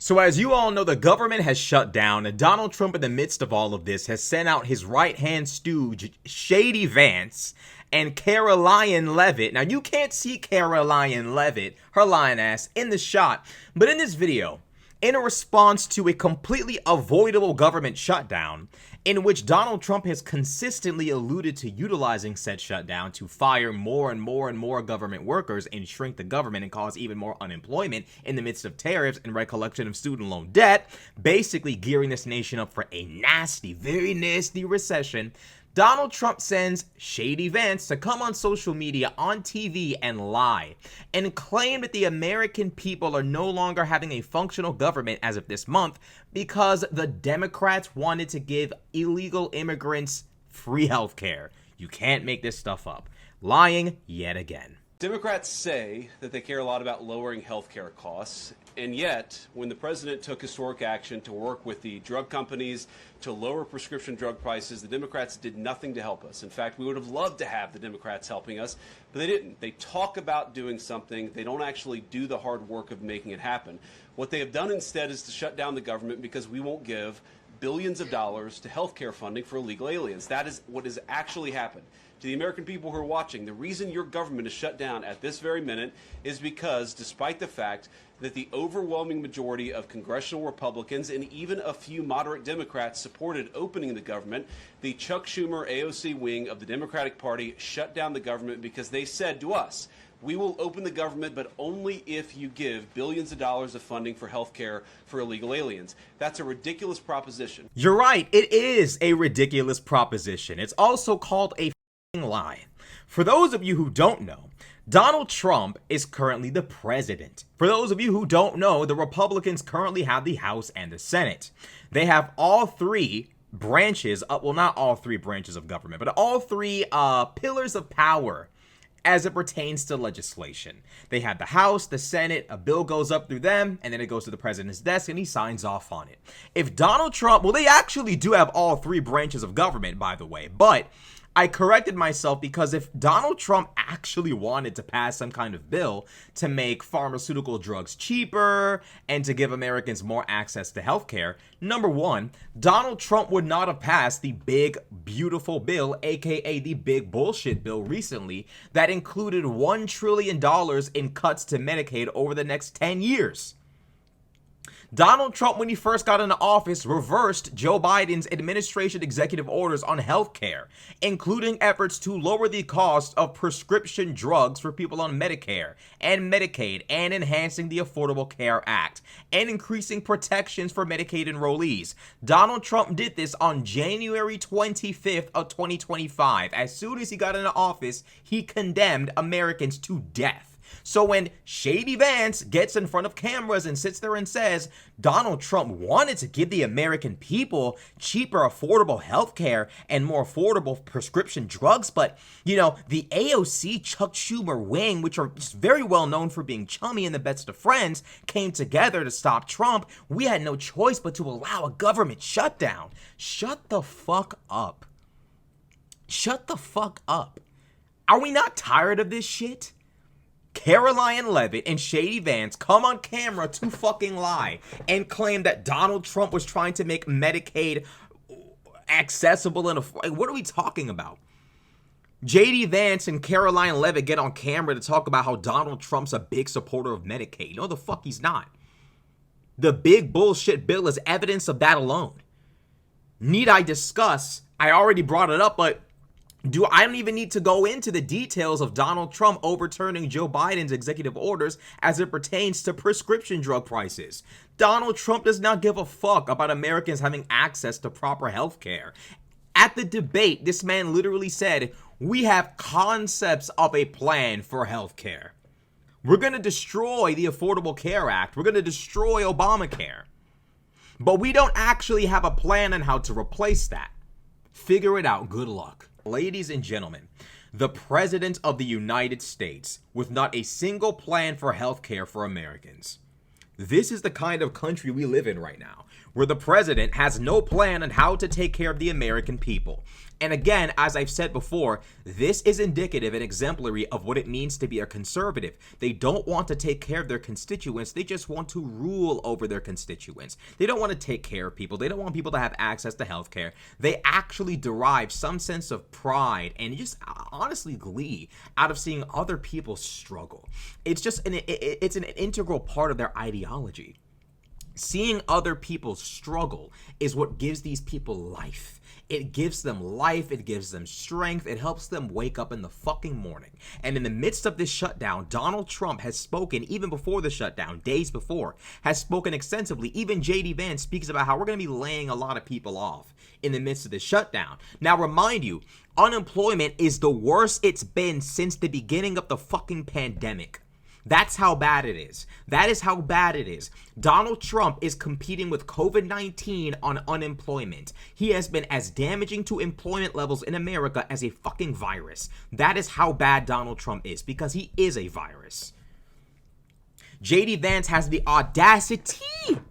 So as you all know, the government has shut down, and Donald Trump, in the midst of all of this, has sent out his right-hand stooge, Shady Vance, and Caroline Levitt. Now, you can't see Caroline Levitt, her lying ass, in the shot, but in this video, in a response to a completely avoidable government shutdown, in which Donald Trump has consistently alluded to utilizing said shutdown to fire more and more government workers and shrink the government and cause even more unemployment in the midst of tariffs and recollection of student loan debt, basically gearing this nation up for a nasty, very nasty recession, Donald Trump sends Shady Vance to come on social media, on TV, and lie, and claim that the American people are no longer having a functional government as of this month because the Democrats wanted to give illegal immigrants free health care. You can't make this stuff up. Lying yet again. Democrats say that they care a lot about lowering health care costs, and yet, when the president took historic action to work with the drug companies to lower prescription drug prices, the Democrats did nothing to help us. In fact, we would have loved to have the Democrats helping us, but they didn't. They talk about doing something. They don't actually do the hard work of making it happen. What they have done instead is to shut down the government because we won't give billions of dollars to health care funding for illegal aliens. That is what has actually happened. To the American people who are watching, the reason your government is shut down at this very minute is because, despite the fact that the overwhelming majority of congressional Republicans and even a few moderate Democrats supported opening the government, the Chuck Schumer AOC wing of the Democratic Party shut down the government because they said to us, we will open the government, but only if you give billions of dollars of funding for health care for illegal aliens. That's a ridiculous proposition. You're right. It is a ridiculous proposition. It's also called a lie. For those of you who don't know, Donald Trump is currently the president. For those of you who don't know, the Republicans currently have the House and the Senate. They have all three branches, well, not all three branches of government, but all three pillars of power as it pertains to legislation. They have the House, the Senate, a bill goes up through them, and then it goes to the president's desk and he signs off on it. If Donald Trump, well, they actually do have all three branches of government, by the way, but I corrected myself because if Donald Trump actually wanted to pass some kind of bill to make pharmaceutical drugs cheaper and to give Americans more access to healthcare, number one, Donald Trump would not have passed the big, beautiful bill, aka the big bullshit bill recently that included $1 trillion in cuts to Medicaid over the next 10 years. Donald Trump, when he first got into office, reversed Joe Biden's administration executive orders on healthcare, including efforts to lower the cost of prescription drugs for people on Medicare and Medicaid, and enhancing the Affordable Care Act, and increasing protections for Medicaid enrollees. Donald Trump did this on January 25th of 2025. As soon as he got into office, he condemned Americans to death. So when Shady Vance gets in front of cameras and sits there and says Donald Trump wanted to give the American people cheaper, affordable health care and more affordable prescription drugs, but, you know, the AOC Chuck Schumer wing, which are very well known for being chummy and the best of friends, came together to stop Trump, we had no choice but to allow a government shutdown. Shut the fuck up. Shut the fuck up. Are we not tired of this shit? Caroline Levitt and Shady Vance come on camera to fucking lie and claim that Donald Trump was trying to make Medicaid accessible and what are we talking about? JD Vance and Caroline Levitt get on camera to talk about how Donald Trump's a big supporter of Medicaid. No, the fuck he's not. The big bullshit bill is evidence of that alone. Need I discuss? I already brought it up, but I don't even need to go into the details of Donald Trump overturning Joe Biden's executive orders as it pertains to prescription drug prices. Donald Trump does not give a fuck about Americans having access to proper health care. At the debate, this man literally said, we have concepts of a plan for health care. We're going to destroy the Affordable Care Act. We're going to destroy Obamacare. But we don't actually have a plan on how to replace that. Figure it out. Good luck. Ladies and gentlemen, the President of the United States with not a single plan for health care for Americans. This is the kind of country we live in right now, where the president has no plan on how to take care of the American people. And again, as I've said before, this is indicative and exemplary of what it means to be a conservative. They don't want to take care of their constituents. They just want to rule over their constituents. They don't want to take care of people. They don't want people to have access to healthcare. They actually derive some sense of pride and just honestly glee out of seeing other people struggle. It's just it's an integral part of their ideology. Seeing other people struggle is what gives these people life. It gives them life, it gives them strength, it helps them wake up in the fucking morning. And in the midst of this shutdown, Donald Trump has spoken, even before the shutdown, days before, has spoken extensively. Even J.D. Vance speaks about how we're going to be laying a lot of people off in the midst of this shutdown. Now, remind you, unemployment is the worst it's been since the beginning of the fucking pandemic. That's how bad it is. That is how bad it is. Donald Trump is competing with COVID-19 on unemployment. He has been as damaging to employment levels in America as a fucking virus. That is how bad Donald Trump is, because he is a virus. J.D. Vance has the audacity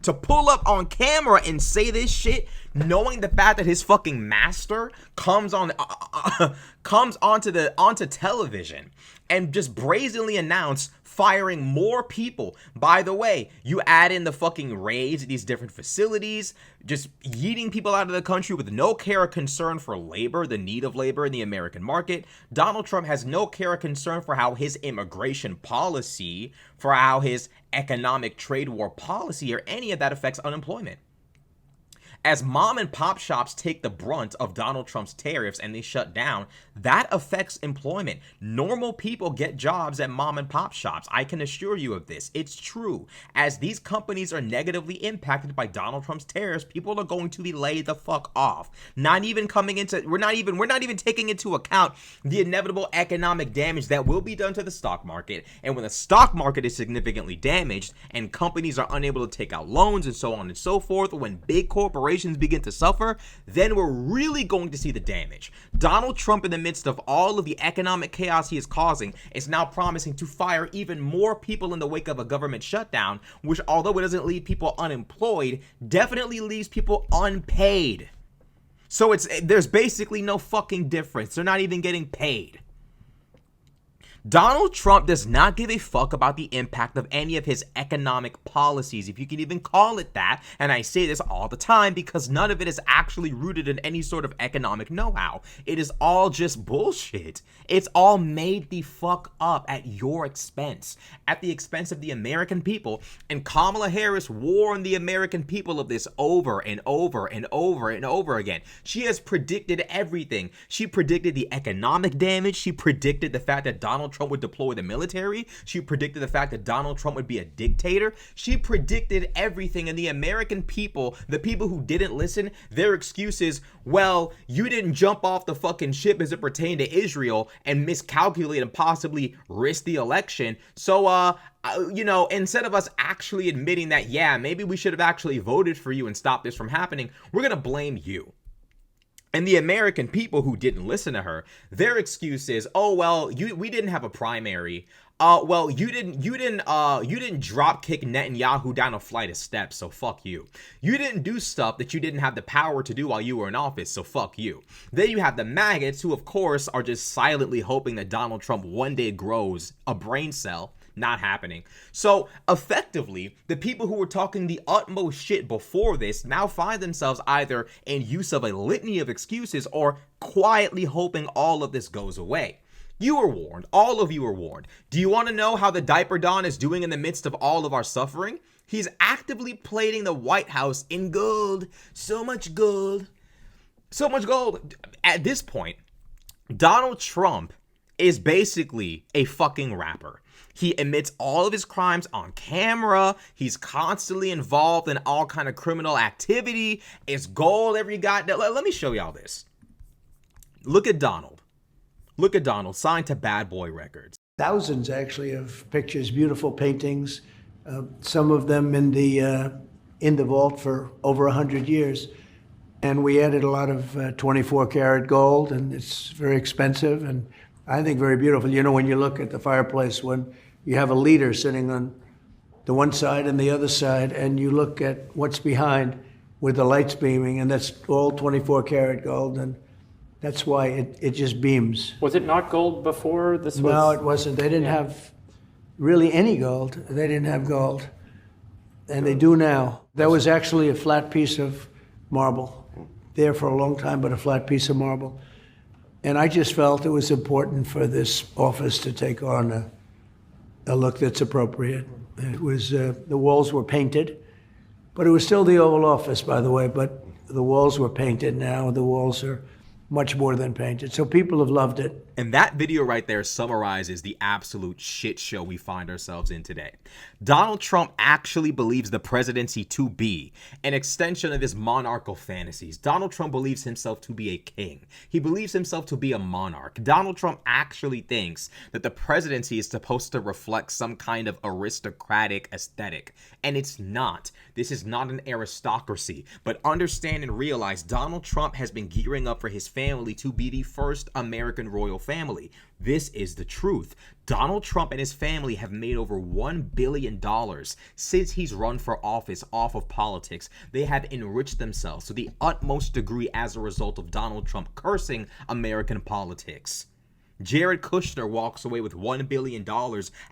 to pull up on camera and say this shit, knowing the fact that his fucking master comes onto television and just brazenly announce firing more people. By the way, you add in the fucking raids at these different facilities, just yeeting people out of the country with no care or concern for labor, the need of labor in the American market. Donald Trump has no care or concern for how his immigration policy, for how his economic trade war policy or any of that affects unemployment. As mom and pop shops take the brunt of Donald Trump's tariffs and they shut down, that affects employment. Normal people get jobs at mom and pop shops. I can assure you of this. It's true. As these companies are negatively impacted by Donald Trump's tariffs, people are going to be laid the fuck off. We're not even taking into account the inevitable economic damage that will be done to the stock market. And when the stock market is significantly damaged and companies are unable to take out loans and so on and so forth, when big corporations begin to suffer, then we're really going to see the damage. Donald Trump, in the midst of all of the economic chaos he is causing, is now promising to fire even more people in the wake of a government shutdown, which, although it doesn't leave people unemployed, definitely leaves people unpaid. So there's basically no fucking difference. They're not even getting paid. Donald Trump does not give a fuck about the impact of any of his economic policies, if you can even call it that, and I say this all the time because none of it is actually rooted in any sort of economic know-how. It is all just bullshit. It's all made the fuck up at your expense, at the expense of the American people, and Kamala Harris warned the American people of this over and over and over and over again. She has predicted everything. She predicted the economic damage. She predicted the fact that Donald Trump would deploy the military. She predicted the fact that Donald Trump would be a dictator. She predicted everything, and the American people, the people who didn't listen, their excuse is, well, you didn't jump off the fucking ship as it pertained to Israel and miscalculate and possibly risk the election. So, instead of us actually admitting that, yeah, maybe we should have actually voted for you and stopped this from happening, we're going to blame you. And the American people who didn't listen to her, their excuse is, oh, well, we didn't have a primary. Well, you didn't drop kick Netanyahu down a flight of steps, so fuck you. You didn't do stuff that you didn't have the power to do while you were in office, so fuck you. Then you have the maggots who, of course, are just silently hoping that Donald Trump one day grows a brain cell. Not happening. So effectively, the people who were talking the utmost shit before this now find themselves either in use of a litany of excuses or quietly hoping all of this goes away. You were warned. All of you were warned. Do you want to know how the Diaper Don is doing in the midst of all of our suffering? He's actively plating the White House in gold. So much gold. So much gold. At this point, Donald Trump is basically a fucking rapper. He admits all of his crimes on camera. He's constantly involved in all kind of criminal activity. It's gold every goddamn. Let me show y'all this. Look at Donald. Look at Donald, signed to Bad Boy Records. Thousands, actually, of pictures, beautiful paintings. Some of them in the vault for over 100 years. And we added a lot of 24 karat gold, and it's very expensive and I think very beautiful. You know, when you look at the fireplace, when you have a leader sitting on the one side and the other side, and you look at what's behind with the lights beaming, and that's all 24 karat gold, and that's why it just beams. Was it not gold before this was? No, it wasn't. They didn't have really any gold. They didn't have gold, and they do now. That was actually a flat piece of marble, there for a long time, but a flat piece of marble. And I just felt it was important for this office to take on a look that's appropriate. It was, the walls were painted, but it was still the Oval Office, by the way, but the walls were painted now. The walls are much more than painted. So people have loved it. And that video right there summarizes the absolute shit show we find ourselves in today. Donald Trump actually believes the presidency to be an extension of his monarchical fantasies. Donald Trump believes himself to be a king. He believes himself to be a monarch. Donald Trump actually thinks that the presidency is supposed to reflect some kind of aristocratic aesthetic. And it's not. This is not an aristocracy. But understand and realize Donald Trump has been gearing up for his family to be the first American royal family. This is the truth. Donald Trump and his family have made over $1 billion since he's run for office off of politics. They have enriched themselves to the utmost degree as a result of Donald Trump cursing American politics. Jared Kushner walks away with $1 billion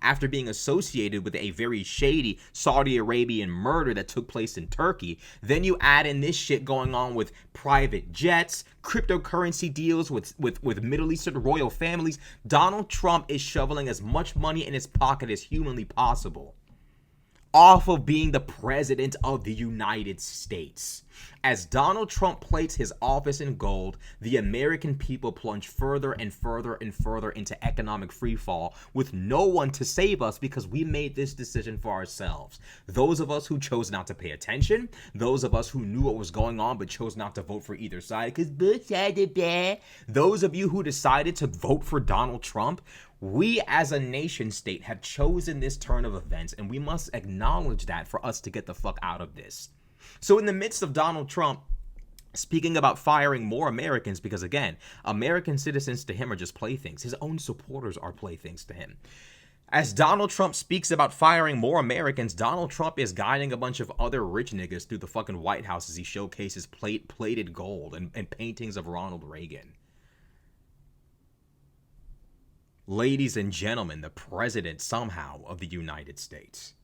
after being associated with a very shady Saudi Arabian murder that took place in Turkey. Then you add in this shit going on with private jets, cryptocurrency deals with Middle Eastern royal families. Donald Trump is shoveling as much money in his pocket as humanly possible off of being the president of the United States. As Donald Trump plates his office in gold, the American people plunge further and further and further into economic freefall with no one to save us because we made this decision for ourselves. Those of us who chose not to pay attention, those of us who knew what was going on but chose not to vote for either side because both sides are bad, those of you who decided to vote for Donald Trump, we as a nation state have chosen this turn of events, and we must acknowledge that for us to get the fuck out of this. So in the midst of Donald Trump speaking about firing more Americans, because again, American citizens to him are just playthings. His own supporters are playthings to him. As Donald Trump speaks about firing more Americans, Donald Trump is guiding a bunch of other rich niggas through the fucking White House as he showcases plated gold and paintings of Ronald Reagan. Ladies and gentlemen, the president somehow of the United States.